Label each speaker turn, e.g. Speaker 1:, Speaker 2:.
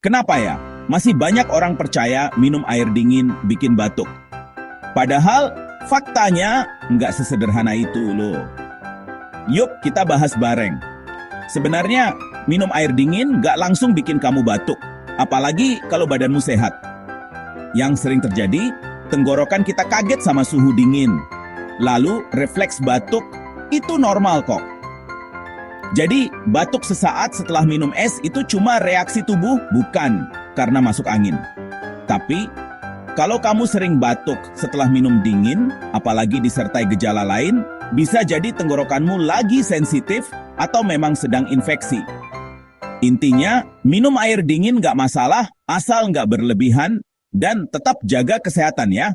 Speaker 1: Kenapa ya? Masih banyak orang percaya minum air dingin bikin batuk. Padahal faktanya nggak sesederhana itu loh. Yuk kita bahas bareng. Sebenarnya minum air dingin nggak langsung bikin kamu batuk. Apalagi kalau badanmu sehat. Yang sering terjadi, tenggorokan kita kaget sama suhu dingin. Lalu refleks batuk itu normal kok. Jadi batuk sesaat setelah minum es itu cuma reaksi tubuh, bukan karena masuk angin. Tapi kalau kamu sering batuk setelah minum dingin, apalagi disertai gejala lain, bisa jadi tenggorokanmu lagi sensitif atau memang sedang infeksi. Intinya, minum air dingin nggak masalah, asal nggak berlebihan dan tetap jaga kesehatan ya.